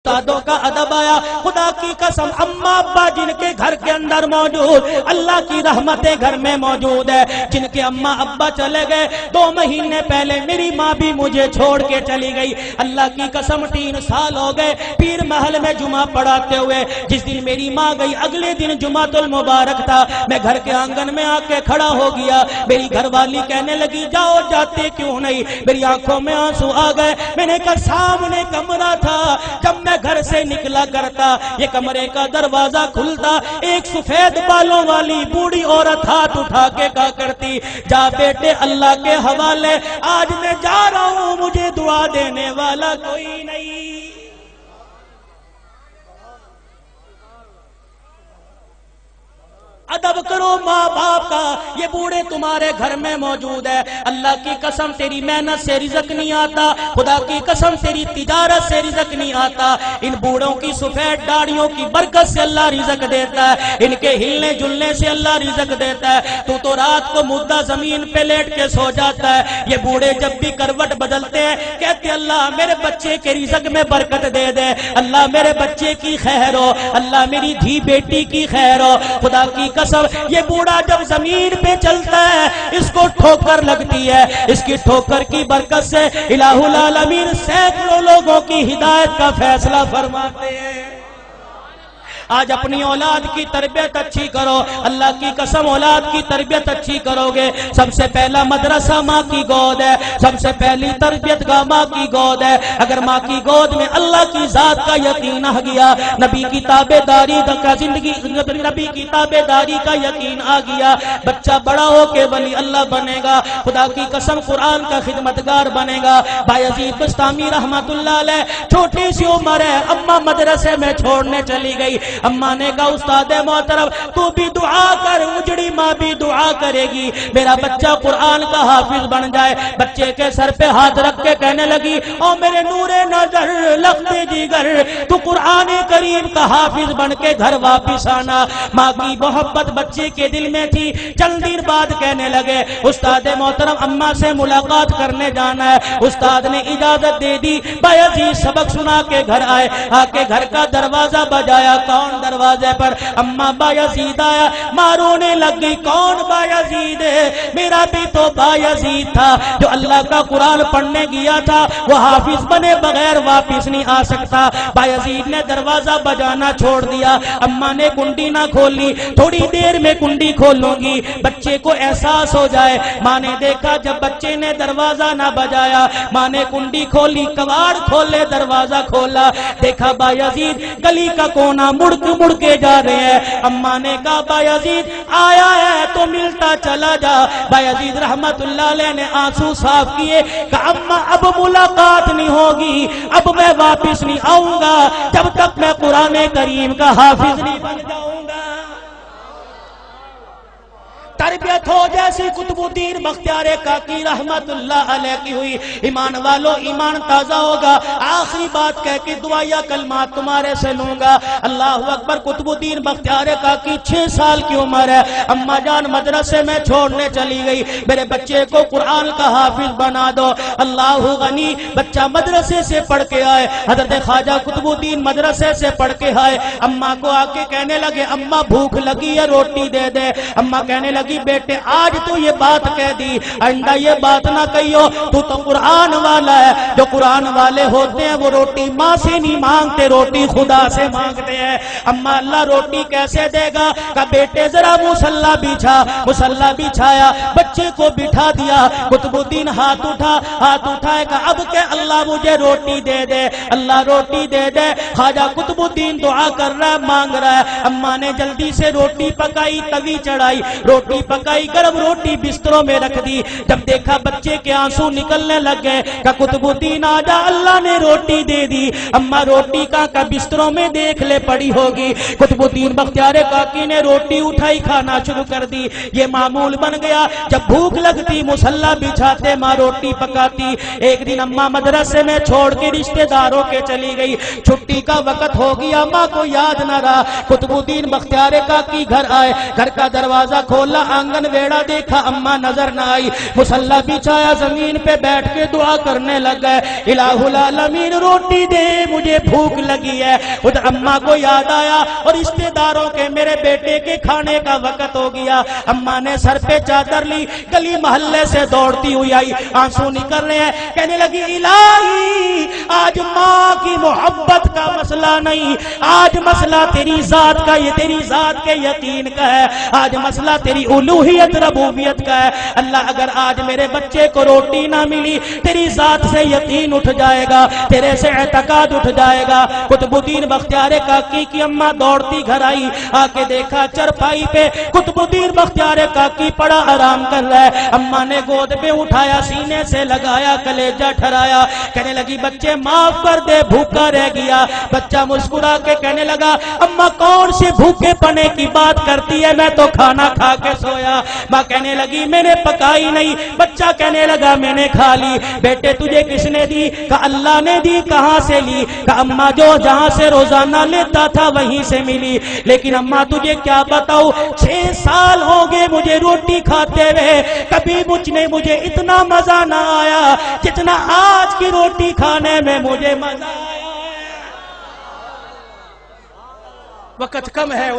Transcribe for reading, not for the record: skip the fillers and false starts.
استادوں کا ادب آیا. خدا کی قسم اماں ابا جن کے گھر کے اندر موجود, اللہ کی رحمتیں گھر میں موجود ہے. جن کے اماں ابا چلے گئے 2 مہینے پہلے میری ماں بھی مجھے چھوڑ کے چلی گئی. اللہ کی قسم 3 سال ہو گئے پیر محل میں جمعہ پڑھاتے ہوئے. جس دن میری ماں گئی اگلے دن جمعۃ المبارک تھا. میں گھر کے آنگن میں آ کے کھڑا ہو گیا. میری گھر والی کہنے لگی جاؤ جاتے کیوں نہیں. میری آنکھوں میں آنسو آ گئے. میں نے کہا سامنے کمرہ تھا, جب میں گھر سے نکلا کرتا یہ کمرے کا دروازہ کھلتا, ایک سفید بالوں والی بوڑھی عورت ہاتھ اٹھا کے کہا کرتی جا بیٹے اللہ کے حوالے, آج میں جا رہا ہوں مجھے دعا دینے والا کوئی نہیں. ادب کرو ماں باپ کا. یہ بوڑھے تمہارے گھر میں موجود ہے. اللہ کی قسم تیری محنت سے رزق نہیں آتا, خدا کی قسم تیری تجارت سے رزق نہیں آتا. ان بوڑھوں کی سفید داڑھیوں کی برکت سے اللہ رزق دیتا ہے, ان کے ہلنے جلنے سے اللہ رزق دیتا ہے. تو رات کو مردہ زمین پہ لیٹ کے سو جاتا ہے. یہ بوڑھے جب بھی کروٹ بدلتے ہیں کہتے اللہ میرے بچے کے رزق میں برکت دے دے, اللہ میرے بچے کی خیر ہو, اللہ میری دھی بیٹی کی خیر ہو. خدا کی یہ بوڑھا جب زمین پہ چلتا ہے اس کو ٹھوکر لگتی ہے, اس کی ٹھوکر کی برکت سے الہ العالمین سینکڑوں لوگوں کی ہدایت کا فیصلہ فرماتے ہیں. آج اپنی اولاد کی تربیت اچھی کرو. اللہ کی قسم اولاد کی تربیت اچھی کرو گے. سب سے پہلا مدرسہ ماں کی گود ہے, سب سے پہلی تربیت گاہ ماں کی گود ہے. اگر ماں کی گود میں اللہ کی ذات کا یقین آ گیا, نبی کی تابعداری کا زندگی, نبی کی تابعداری کا یقین آ گیا, بچہ بڑا ہو کے ولی اللہ بنے گا. خدا کی قسم قرآن کا خدمتگار بنے گا. بایزید بستامی رحمت اللہ علیہ چھوٹی سی عمر ہے, اماں مدرسے میں چھوڑنے چلی گئی. اماں نے کہا استاد محترم تو بھی دعا کر, اجڑی ماں بھی دعا کرے گی میرا بچہ قرآن کا حافظ بن جائے. بچے کے سر پہ ہاتھ رکھ کے کہنے لگی او میرے نور نظر لخت جگر تو قرآن کریم کا حافظ بن کے گھر واپس آنا. ماں کی محبت بچے کے دل میں تھی. چند دن بعد کہنے لگے استاد محترم اماں سے ملاقات کرنے جانا ہے. استاد نے اجازت دے دی. بایزید سبق سنا کے گھر آئے, آ کے گھر کا دروازہ بجایا. کون دروازے پر؟ اماں بایزید آیا. ماں رونے لگی کون بایزید ہے؟ میرا بھی تو بایزید تھا جو اللہ کا قرآن پڑھنے گیا تھا, وہ حافظ بنے بغیر واپس نہیں آ سکتا. بایزید نے دروازہ بجانا چھوڑ دیا. اماں نے کنڈی نہ کھولی, تھوڑی دیر میں کنڈی کھولوں گی بچے کو احساس ہو جائے. ماں نے دیکھا جب بچے نے دروازہ نہ بجایا, ماں نے کنڈی کھولی, کواڑ کھولے, دروازہ کھولا, دیکھا بایزید گلی کا کونا مڑ کے جا رہے ہیں. اماں نے کہا بایزید آیا ہے تو ملتا چلا جا. بایزید رحمت اللہ علیہ نے آنسو صاف کیے, کہا اماں اب ملاقات نہیں ہوگی, اب میں واپس نہیں آؤں گا جب تک میں قرآن کریم کا حافظ نہیں بن جاؤں گا. تربیت ہو جیسی قطب الدین بختیار کاکی رحمت اللہ علیہ کی ہوئی. ایمان والو ایمان تازہ ہوگا. آخری بات کہہ کے دعا یا کلمات تمہارے سے لوں گا. اللہ اکبر. قطب الدین بختیار کاکی 6 سال کی عمر ہے. اماں جان مدرسے میں چھوڑنے چلی گئی, میرے بچے کو قرآن کا حافظ بنا دو. اللہ غنی. بچہ مدرسے سے پڑھ کے آئے, حضرت خواجہ قطب الدین مدرسے سے پڑھ کے آئے. اماں کو آ کے کہنے لگے اماں بھوک لگی ہے روٹی دے دے. اماں کہنے لگی بیٹے آج تو یہ بات کہہ دی, آئندہ یہ بات نہ کہیو, تو قرآن والا ہے. جو قرآن والے ہوتے ہیں وہ روٹی ماں سے نہیں مانگتے, روٹی خدا سے مانگتے ہیں. اماں اللہ روٹی کیسے دے گا؟ کہ بیٹے ذرا مصلی بچھا. مصلی بچھایا, بچے کو بٹھا دیا. قطب الدین ہاتھ اٹھائے کہ اب کہ اللہ مجھے روٹی دے دے, اللہ روٹی دے دے. خواجہ قطب الدین دعا کر رہا ہے, مانگ رہا ہے. اماں نے جلدی سے روٹی پکائی, توی چڑھائی, روٹی پکائی, گرم روٹی بستروں میں رکھ دی. جب دیکھا بچے کے آنسو نکلنے لگ گئے کہ قطب الدین آجا اللہ نے روٹی دے دی. اماں روٹی کا بستروں میں دیکھ لے پڑی ہوگی. قطب الدین بختیار کاکی نے روٹی اٹھائی, کھانا شروع کر دی. یہ معمول بن گیا, جب بھوک لگتی مصلی بچھاتے, ماں روٹی پکاتی. ایک دن اماں مدرسے میں چھوڑ کے رشتہ داروں کے چلی گئی. چھٹی کا وقت ہو گیا, ماں کو یاد نہ رہا. قطب الدین بختیار کاکی گھر آئے, گھر کا دروازہ کھولا, آنگن ویڑا دیکھا اماں نظر نہ آئی، مصلی بچھایا زمین پہ بیٹھ کے دعا کرنے لگ گئے، الہ العالمین روٹی دے مجھے بھوک لگی ہے۔ خود اماں کو یاد آیا اور رشتے داروں کے میرے بیٹے کے کھانے کا وقت ہو گیا۔ اماں نے سر پہ چادر لی، گلی محلے سے دوڑتی ہوئی آئی، آنسو نکل رہے ہیں، کہنے لگی الہی آج ماں کی محبت کا مسئلہ نہیں، آج مسئلہ تیری ذات کا، یہ تیری ذات کے یقین کا ہے، آج مسئلہ تیری الوہیت ربوبیت کا ہے۔ اللہ اگر آج میرے بچے کو روٹی نہ ملی، تیری ذات سے یقین اٹھ جائے گا، تیرے سے اعتقاد اٹھ جائے گا۔ قطب الدین بختیار کاکی کی اماں دوڑتی گھر آئی، آ کے دیکھا چرپائی پہ قطب الدین بختیار کاکی پڑا آرام کر رہا ہے۔ اماں نے گود پہ اٹھایا، سینے سے لگایا، کلیجہ ٹھرایا، کہنے لگی بچے معاف کر دے، بھوکا رہ گیا۔ بچہ مسکرا کے کہنے لگا اماں کون سے بھوکے پنے کی بات کرتی ہے، میں تو کھانا کھا کے سویا۔ ماں کہنے لگی میں نے پکائی نہیں، بچہ کہنے لگا میں نے کھا لی۔ بیٹے تجھے کس نے دی؟ کہا اللہ نے دی۔ کہاں سے لی؟ کہا اماں جو جہاں سے روزانہ لیتا تھا وہیں سے ملی۔ لیکن اماں تجھے کیا بتاؤ، 6 سال ہو گئے مجھے روٹی کھاتے ہوئے، کبھی مجھے اتنا مزہ نہ آیا جتنا آج کی روٹی کھانے میں مجھے مزہ آیا ہے۔ وقت کم ہے،